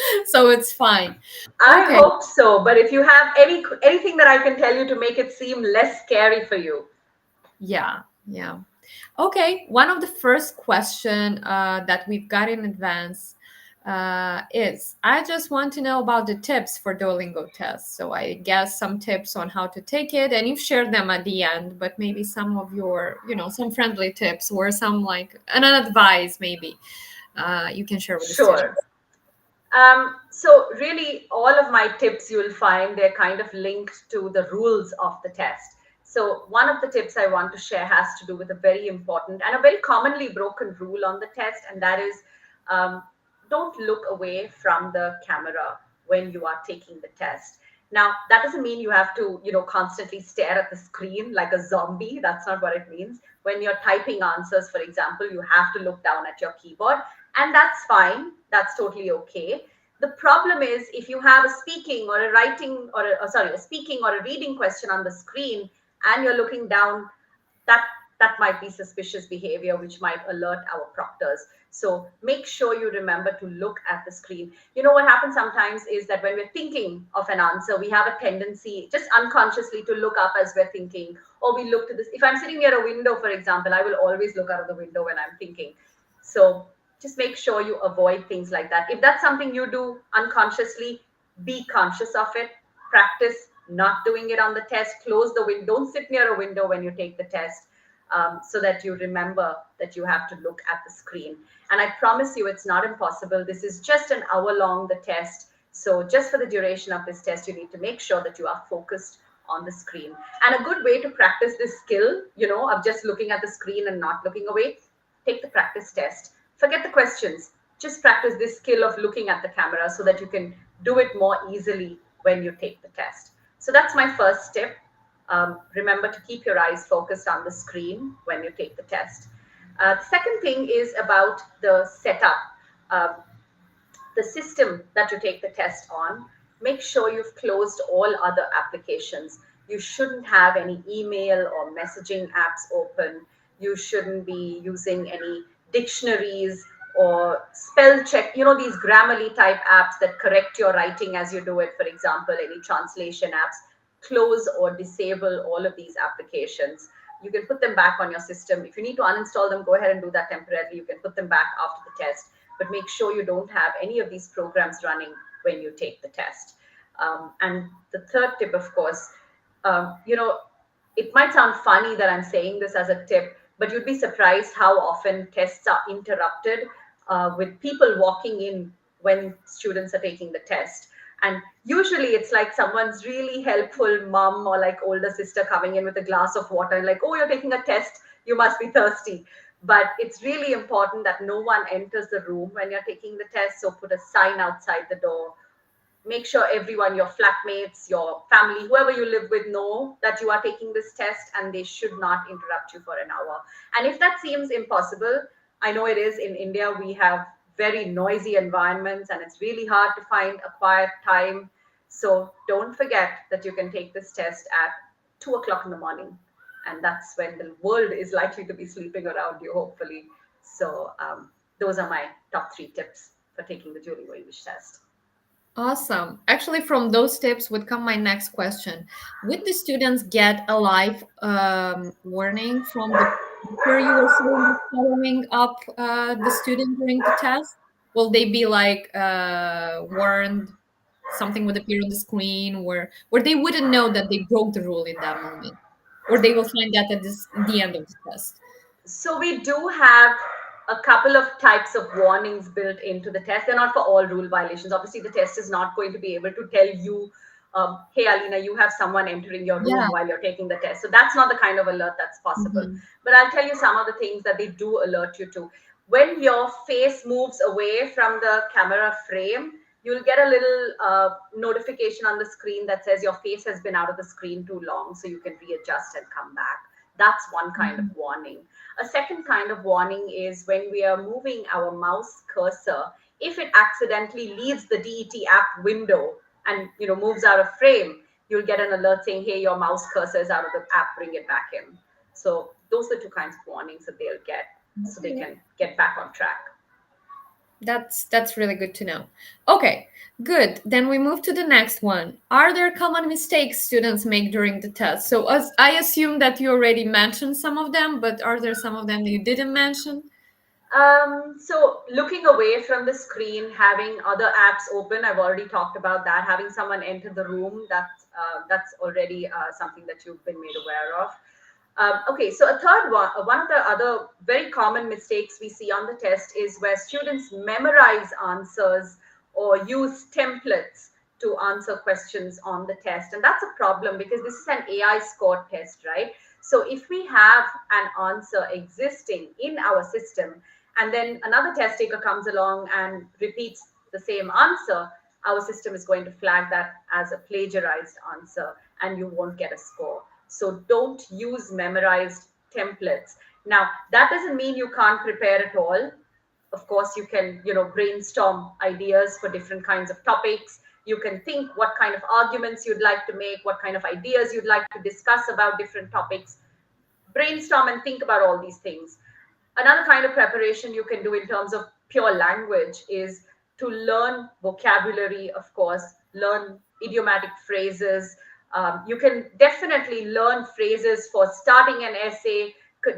it's fine. I Okay. hope so. But if you have anything that I can tell you to make it seem less scary for you. Yeah. Okay, one of the first question that we've got in advance is, I just want to know about the tips for Duolingo test. So I guess some tips on how to take it, and you've shared them at the end, but maybe some of your, some friendly tips or some like an advice maybe you can share with the students. Sure. So really, all of my tips you will find they're kind of linked to the rules of the test. So one of the tips I want to share has to do with a very important and a very commonly broken rule on the test, and that is don't look away from the camera when you are taking the test. Now, that doesn't mean you have to, constantly stare at the screen like a zombie. That's not what it means. When you're typing answers, for example, you have to look down at your keyboard, and that's fine. That's totally okay. The problem is if you have a speaking or a writing or a speaking or a reading question on the screen and you're looking down, that might be suspicious behavior, which might alert our proctors. So make sure you remember to look at the screen. What happens sometimes is that when we're thinking of an answer, we have a tendency just unconsciously to look up as we're thinking, or we look to this. If I'm sitting near a window, for example, I will always look out of the window when I'm thinking. So just make sure you avoid things like that. If that's something you do unconsciously, be conscious of it. Practice not doing it on the test. Close the window. Don't sit near a window when you take the test. So that you remember that you have to look at the screen. And I promise you, it's not impossible. This is just an hour long, the test. So just for the duration of this test, you need to make sure that you are focused on the screen. And a good way to practice this skill, of just looking at the screen and not looking away, take the practice test. Forget the questions. Just practice this skill of looking at the camera so that you can do it more easily when you take the test. So that's my first tip. Remember to keep your eyes focused on the screen when you take the test. The second thing is about the setup. Uh, the system that you take the test on, make sure you've closed all other applications. You shouldn't have any email or messaging apps open. You shouldn't be using any dictionaries or spell check, these Grammarly type apps that correct your writing as you do it, for example, any translation apps. Close or disable all of these applications. You can put them back on your system. If you need to uninstall them, go ahead and do that temporarily. You can put them back after the test, but make sure you don't have any of these programs running when you take the test. And the third tip, of course, it might sound funny that I'm saying this as a tip, but you'd be surprised how often tests are interrupted with people walking in when students are taking the test. And usually it's like someone's really helpful mom or like older sister coming in with a glass of water and like, oh, you're taking a test, you must be thirsty. But it's really important that no one enters the room when you're taking the test. So put a sign outside the door. Make sure everyone, your flatmates, your family, whoever you live with, know that you are taking this test, and they should not interrupt you for an hour. And if that seems impossible, I know it is. In India, we have very noisy environments and it's really hard to find a quiet time. So don't forget that you can take this test at 2 o'clock in the morning. And that's when the world is likely to be sleeping around you, hopefully. So those are my top 3 tips for taking the Duolingo English test. Awesome. Actually, from those tips would come my next question. Would the students get a live warning from the teacher you were saying is following up the student during the test? Will they be like warned, something would appear on the screen where they wouldn't know that they broke the rule in that moment? Or they will find that at the end of the test? So we do have a couple of types of warnings built into the test. They're not for all rule violations. Obviously, the test is not going to be able to tell you, hey, Alina, you have someone entering your room Yeah. while you're taking the test. So that's not the kind of alert that's possible. Mhm. But I'll tell you some of the things that they do alert you to. When your face moves away from the camera frame, you'll get a little notification on the screen that says your face has been out of the screen too long, so you can readjust and come back. That's one kind of Mhm. warning. A second kind of warning is when we are moving our mouse cursor, if it accidentally leaves the DET app window and moves out of frame, you'll get an alert saying, hey, your mouse cursor is out of the app, bring it back in. So those are 2 kinds of warnings that they'll get so they Okay. can get back on track. That's really good to know. Okay, good. Then we move to the next one. Are there common mistakes students make during the test? So as I assume that you already mentioned some of them, but are there some of them you didn't mention? So looking away from the screen, having other apps open, I've already talked about that. Having someone enter the room, that's already something that you've been made aware of. Okay, so a third one of the other very common mistakes we see on the test is where students memorize answers or use templates to answer questions on the test. And that's a problem because this is an AI score test, right? So if we have an answer existing in our system and then another test taker comes along and repeats the same answer, our system is going to flag that as a plagiarized answer and you won't get a score. So don't use memorized templates. Now, that doesn't mean you can't prepare at all. Of course, you can, brainstorm ideas for different kinds of topics. You can think what kind of arguments you'd like to make, what kind of ideas you'd like to discuss about different topics. Brainstorm and think about all these things. Another kind of preparation you can do in terms of pure language is to learn vocabulary, of course, learn idiomatic phrases. You can definitely learn phrases for starting an essay,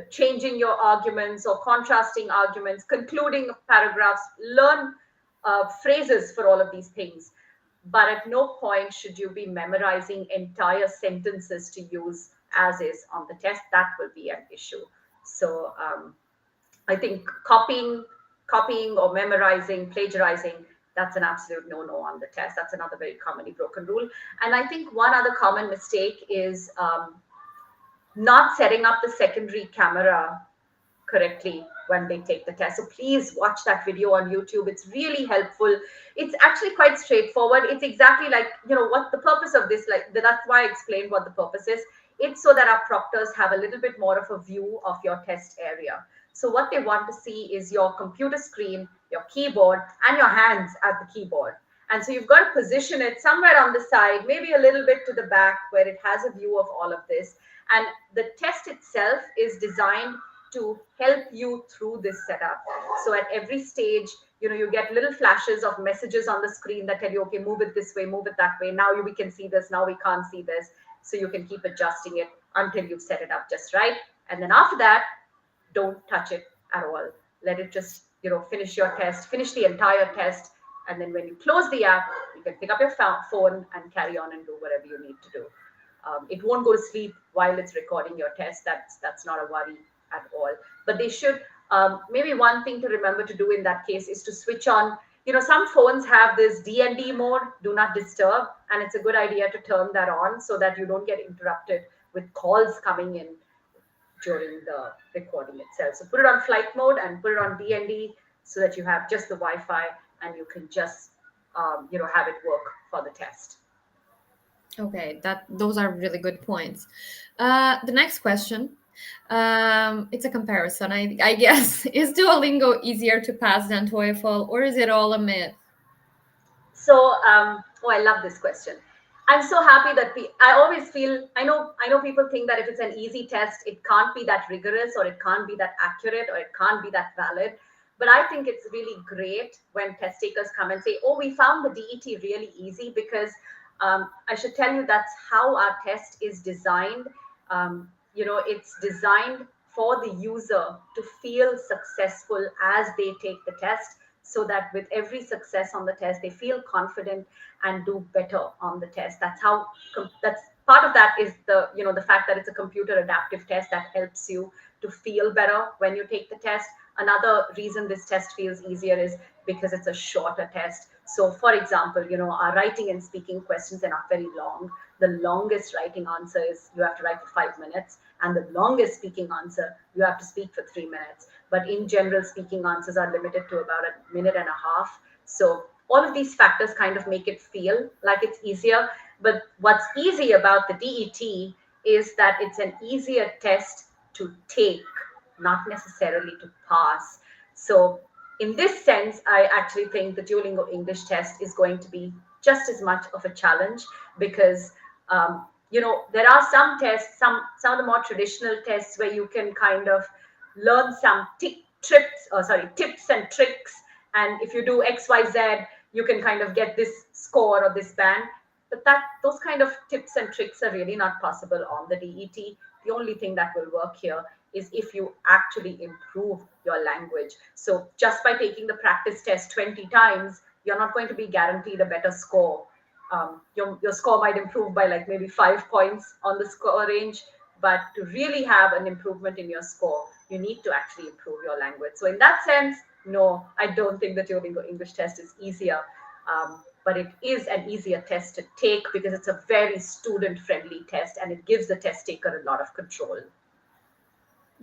changing your arguments or contrasting arguments, concluding paragraphs. Learn phrases for all of these things. But at no point should you be memorizing entire sentences to use as is on the test. That will be an issue. So I think copying or memorizing, plagiarizing, That's an absolute no-no on the test. That's another very commonly broken rule. And I think one other common mistake is not setting up the secondary camera correctly when they take the test. So please watch that video on YouTube. It's really helpful. It's actually quite straightforward. It's exactly like, what the purpose of this, like that's why I explained what the purpose is. It's so that our proctors have a little bit more of a view of your test area. So what they want to see is your computer screen, your keyboard, and your hands at the keyboard. And so you've got to position it somewhere on the side, maybe a little bit to the back where it has a view of all of this. And the test itself is designed to help you through this setup. So at every stage, you get little flashes of messages on the screen that tell you, okay, move it this way, move it that way. Now we can see this, now we can't see this. So you can keep adjusting it until you've set it up just right. And then after that, don't touch it at all. Let it just, finish your test, finish the entire test. And then when you close the app, you can pick up your phone and carry on and do whatever you need to do. It won't go to sleep while it's recording your test. That's not a worry at all. But they should, maybe one thing to remember to do in that case is to switch on, some phones have this DND mode, do not disturb, and it's a good idea to turn that on so that you don't get interrupted with calls coming in during the recording itself. So put it on flight mode and put it on DND so that you have just the Wi-Fi and you can just, have it work for the test. Okay, those are really good points. The next question, it's a comparison, I guess. Is Duolingo easier to pass than TOEFL, or is it all a myth? So, I love this question. I'm so happy that I always feel, I know people think that if it's an easy test, it can't be that rigorous or it can't be that accurate or it can't be that valid. But I think it's really great when test takers come and say, oh, we found the DET really easy, because I should tell you that's how our test is designed. It's designed for the user to feel successful as they take the test, so that with every success on the test, they feel confident and do better on the test. That's part of that is the fact that it's a computer adaptive test that helps you to feel better when you take the test. Another reason this test feels easier is because it's a shorter test. So for example, our writing and speaking questions are not very long. The longest writing answer is you have to write for 5 minutes, and the longest speaking answer, you have to speak for 3 minutes. But in general, speaking answers are limited to about a minute and a half. So all of these factors kind of make it feel like it's easier. But what's easy about the DET is that it's an easier test to take, not necessarily to pass. So in this sense, I actually think the Duolingo English test is going to be just as much of a challenge, because there are some tests, some of the more traditional tests where you can kind of learn some tips and tricks. And if you do XYZ, you can kind of get this score or this band. But those kind of tips and tricks are really not possible on the DET. The only thing that will work here is if you actually improve your language. So just by taking the practice test 20 times, you're not going to be guaranteed a better score. Your score might improve by like maybe 5 points on the score range, but to really have an improvement in your score, you need to actually improve your language. So in that sense, no, I don't think the Duolingo English test is easier, but it is an easier test to take because it's a very student-friendly test and it gives the test taker a lot of control.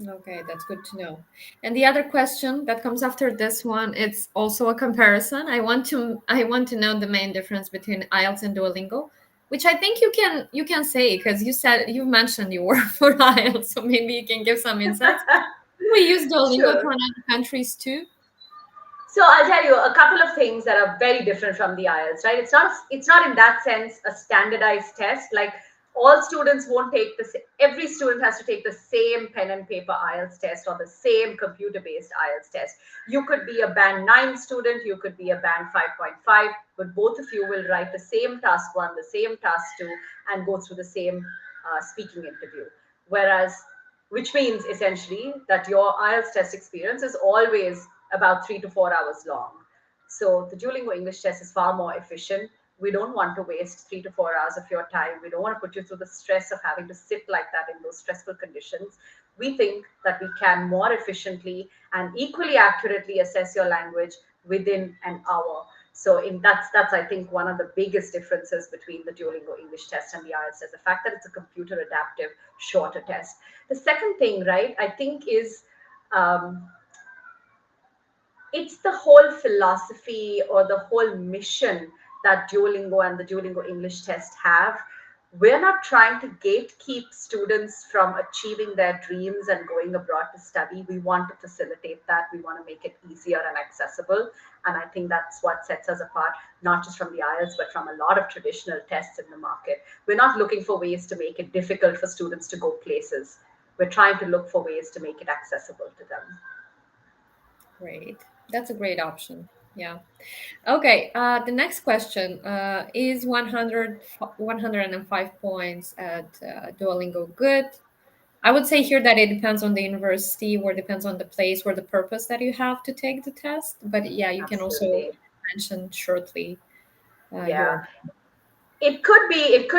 Okay, that's good to know. And the other question that comes after this one, it's also a comparison. I want to know the main difference between IELTS and Duolingo, which I think you can say, because you mentioned you work for IELTS, so maybe you can give some insights. We use Duolingo Sure. for other countries too. So I'll tell you a couple of things that are very different from the IELTS, right? It's not in that sense a standardized test. Like all students won't take every student has to take the same pen and paper IELTS test or the same computer-based IELTS test. You could be a band 9 student, you could be a band 5.5, but both of you will write the same task 1, the same task 2, and go through the same speaking interview. Which means essentially that your IELTS test experience is always about 3 to 4 hours long. So the Duolingo English test is far more efficient. We don't want to waste 3 to 4 hours of your time. We don't want to put you through the stress of having to sit like that in those stressful conditions. We think that we can more efficiently and equally accurately assess your language within an hour. So that's I think one of the biggest differences between the Duolingo English test and the IELTS test, the fact that it's a computer adaptive shorter test. The second thing, right, I think is um, it's the whole philosophy or the whole mission that Duolingo and the Duolingo English test have. We're not trying to gatekeep students from achieving their dreams and going abroad to study. We want to facilitate that. We want to make it easier and accessible. And I think that's what sets us apart, not just from the IELTS, but from a lot of traditional tests in the market. We're not looking for ways to make it difficult for students to go places. We're trying to look for ways to make it accessible to them. Great. That's a great option. Yeah. Okay. The next question is 105 points at Duolingo good? I would say here that it depends on the university or depends on the place or the purpose that you have to take the test. But yeah, you can also Absolutely. mention shortly Yeah. your. It could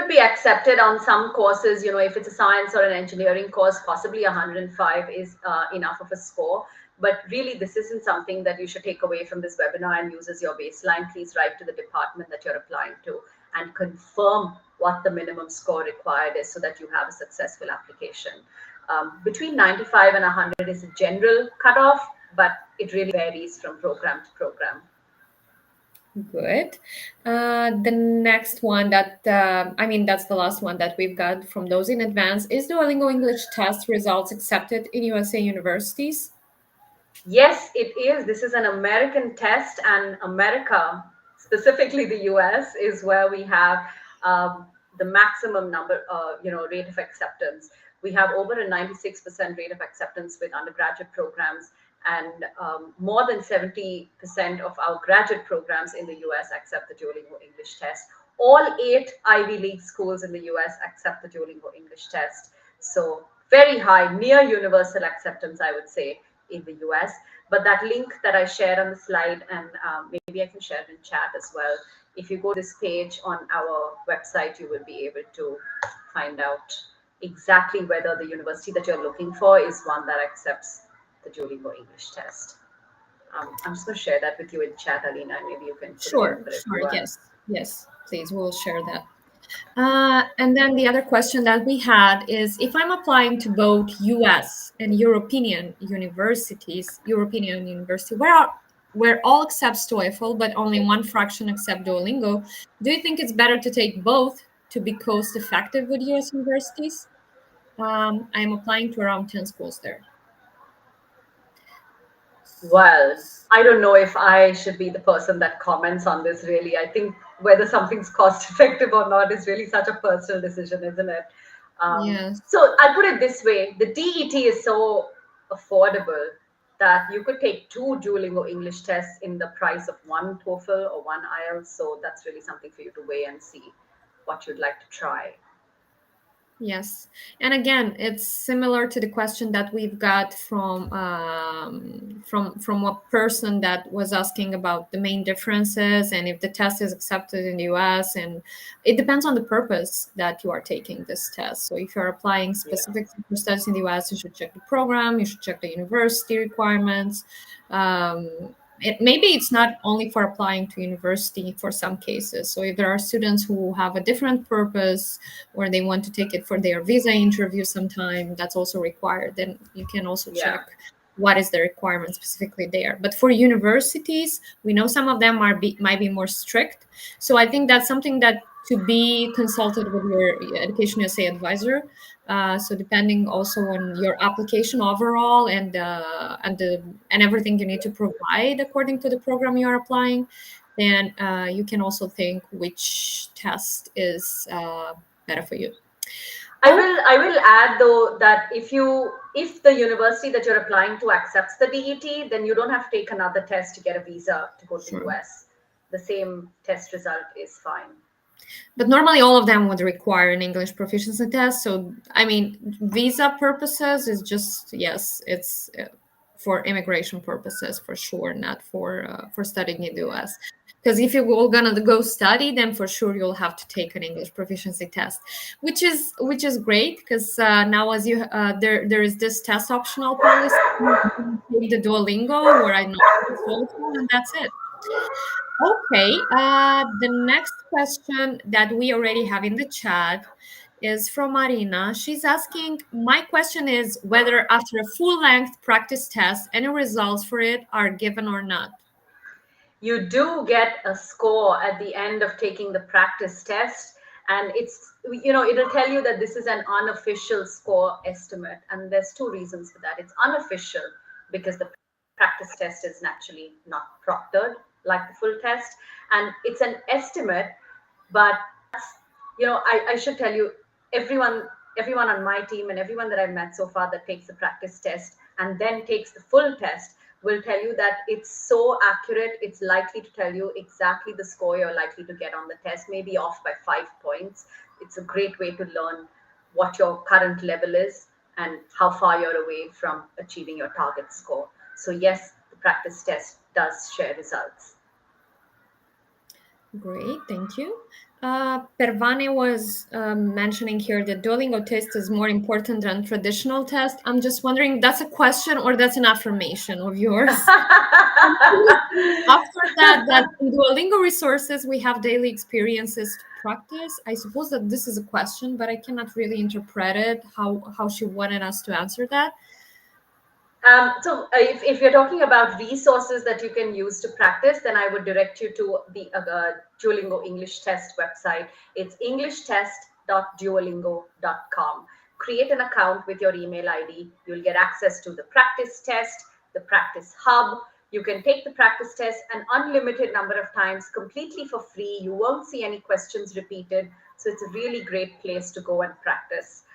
be accepted on some courses. If it's a science or an engineering course, possibly 105 is enough of a score. But really, this isn't something that you should take away from this webinar and use as your baseline. Please write to the department that you're applying to and confirm what the minimum score required is so that you have a successful application. Between 95 and 100 is a general cutoff, but it really varies from program to program. Good. The next one that's the last one that we've got from those in advance. Is Duolingo English test results accepted in USA universities? Yes, it is. This is an American test, and America, specifically the US, is where we have the maximum rate of acceptance. We have over a 96% rate of acceptance with undergraduate programs, and more than 70% of our graduate programs in the US accept the Duolingo English test. All 8 Ivy League schools in the US accept the Duolingo English test. So, very high, near universal acceptance, I would say, in the US. But that link that I shared on the slide, and maybe I can share it in chat as well. If you go to this page on our website, you will be able to find out exactly whether the university that you're looking for is one that accepts the Duolingo English test. I'm just going to share that with you in chat, Alina, and maybe you can put it in Sure, for sure. everyone. Yes, please. We'll share that. And then the other question that we had is if I'm applying to both US and European university, where all accepts TOEFL, but only one fraction accept Duolingo, do you think it's better to take both to be cost effective with US universities? I'm applying to around 10 schools there. Well, I don't know if I should be the person that comments on this, really. I think whether something's cost effective or not is really such a personal decision, isn't it? Yes. So I'll put it this way: the DET is so affordable that you could take 2 Duolingo English tests in the price of one TOEFL or one IELTS. So that's really something for you to weigh and see what you'd like to try. Yes, and again, it's similar to the question that we've got from a person that was asking about the main differences and if the test is accepted in the US, and it depends on the purpose that you are taking this test. So if you're applying Yeah. specifically for studies in the US, you should check the program, you should check the university requirements. Maybe it's not only for applying to university for some cases. So if there are students who have a different purpose or they want to take it for their visa interview sometime, that's also required. Then you can also Yeah. check what is the requirement specifically there. But for universities, we know some of them might be more strict. So I think that's something that to be consulted with your Education USA advisor. So depending also on your application overall and everything you need to provide according to the program you are applying, then you can also think which test is better for you. I will add though that if the university that you're applying to accepts the DET, then you don't have to take another test to get a visa to go to the Sure. US. The same test result is fine. But normally all of them would require an English proficiency test. So, I mean, visa purposes is just, yes, it's for immigration purposes for sure, not for studying in the Yeah. US. Because if you're all gonna go study, then for sure you'll have to take an English proficiency test, which is great because now as you there is this test optional policy, you can take the Duolingo where I know it's TOEFL, and that's it. Okay, the next question that we already have in the chat is from Marina. She's asking, my question is whether after a full-length practice test, any results for it are given or not. You do get a score at the end of taking the practice test, and it'll tell you that this is an unofficial score estimate, and there's two reasons for that. It's unofficial because the practice test is naturally not proctored like the full test, and it's an estimate. But I should tell you, everyone on my team and everyone that I've met so far that takes the practice test and then takes the full test will tell you that it's so accurate. It's likely to tell you exactly the score you're likely to get on the test, maybe off by 5 points. It's a great way to learn what your current level is and how far you're away from achieving your target score. So yes, the practice test does share results. Great, thank you. Pervane was mentioning here that Duolingo test is more important than traditional test. I'm just wondering, that's a question or that's an affirmation of yours? After that in Duolingo resources, we have daily experiences to practice. I suppose that this is a question, but I cannot really interpret it, how she wanted us to answer that. If you're talking about resources that you can use to practice, then I would direct you to the Duolingo English Test website. It's englishtest.duolingo.com. Create an account with your email ID. You'll get access to the practice test, the practice hub. You can take the practice test an unlimited number of times completely for free. You won't see any questions repeated. So it's a really great place to go and practice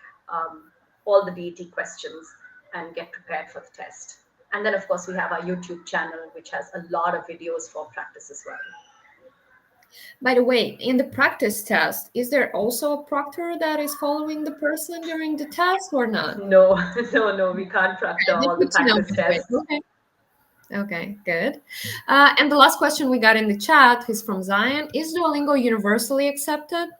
all the DET questions and get prepared for the test. And then, of course, we have our YouTube channel, which has a lot of videos for practice as well. By the way, in the practice test, is there also a proctor that is following the person during the test or not? No, no, we can't proctor all the practice tests. Okay, good. And the last question we got in the chat is from Zion. Is Duolingo universally accepted?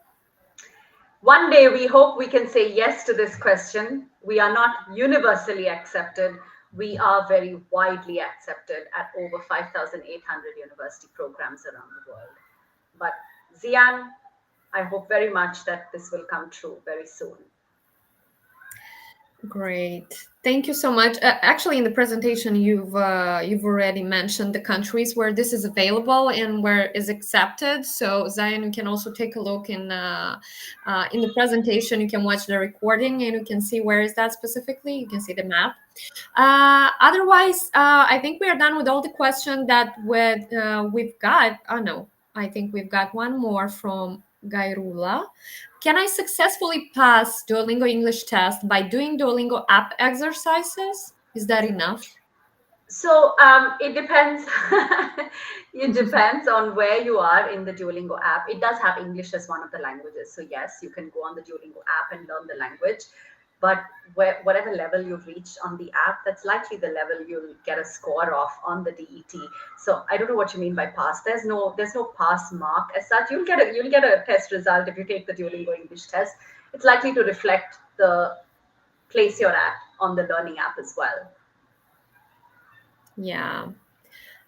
One day we hope we can say yes to this question. We are not universally accepted. We are very widely accepted at over 5,800 university programs around the world. But Zian, I hope very much that this will come true very soon. Great. Thank you so much. Actually, in the presentation, you've already mentioned the countries where this is available and where it is accepted. So Zion, you can also take a look in the presentation. You can watch the recording and you can see where is that specifically. You can see the map. Otherwise, I think we are done with all the questions that we've got. Oh no, I think we've got one more from Gairula. Can I successfully pass Duolingo English test by doing Duolingo app exercises? Is that enough? So it depends. It depends on where you are in the Duolingo app. It does have English as one of the languages. So yes, you can go on the Duolingo app and learn the language. But whatever level you've reached on the app, that's likely the level you'll get a score of on the DET. So I don't know what you mean by pass. There's no pass mark as such. You'll get a test result if you take the Duolingo English test. It's likely to reflect the place you're at on the learning app as well. Yeah.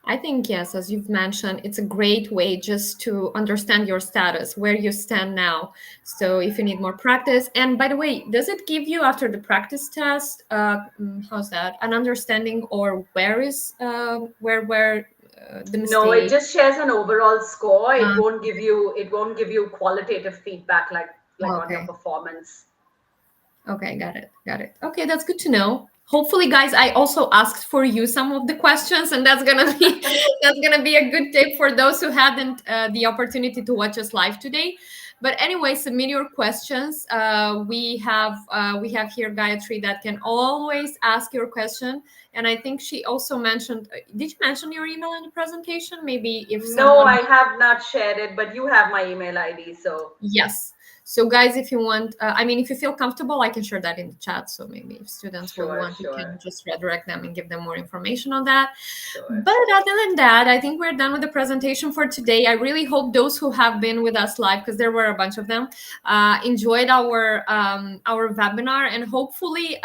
I think, yes, as you've mentioned, it's a great way just to understand your status, where you stand now. So if you need more practice, and by the way, does it give you after the practice test, how's that, an understanding or where the mistake? No, it just shares an overall score. It won't give you qualitative feedback like on your performance. Okay, got it. Okay, that's good to know. Hopefully, guys, I also asked for you some of the questions, and that's gonna be a good tip for those who hadn't the opportunity to watch us live today. But anyway, submit your questions. We have here Gayatri that can always ask your question, and I think she also mentioned. Did you mention your email in the presentation? Maybe if no, I have not shared it, but you have my email ID, so yes. So guys, if you want, if you feel comfortable, I can share that in the chat. So maybe if students will want, you can just redirect them and give them more information on that. But other than that, I think we're done with the presentation for today. I really hope those who have been with us live, because there were a bunch of them, enjoyed our webinar, and hopefully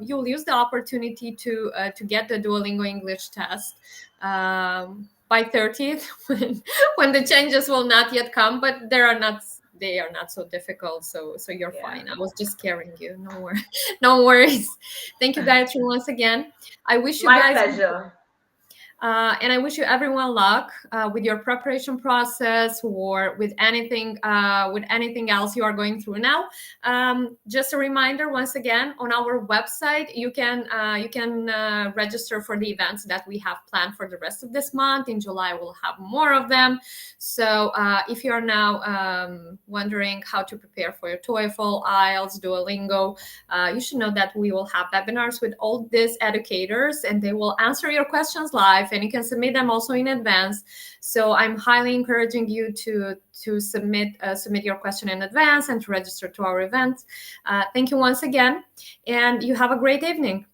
you'll use the opportunity to get the Duolingo English test by 30th when the changes will not yet come, but they are not so difficult. So you're Yeah. fine. I was just scaring you. No worries. Thank you, Gayatri, once again. I wish you My guys pleasure. and I wish you everyone luck with your preparation process or with anything else you are going through now. Just a reminder, once again, on our website, you can register for the events that we have planned for the rest of this month. In July, we'll have more of them. So if you are now wondering how to prepare for your TOEFL, IELTS, Duolingo, you should know that we will have webinars with all these educators, and they will answer your questions live, and you can submit them also in advance. So I'm highly encouraging you to submit your question in advance and to register to our event. Thank you once again, and you have a great evening.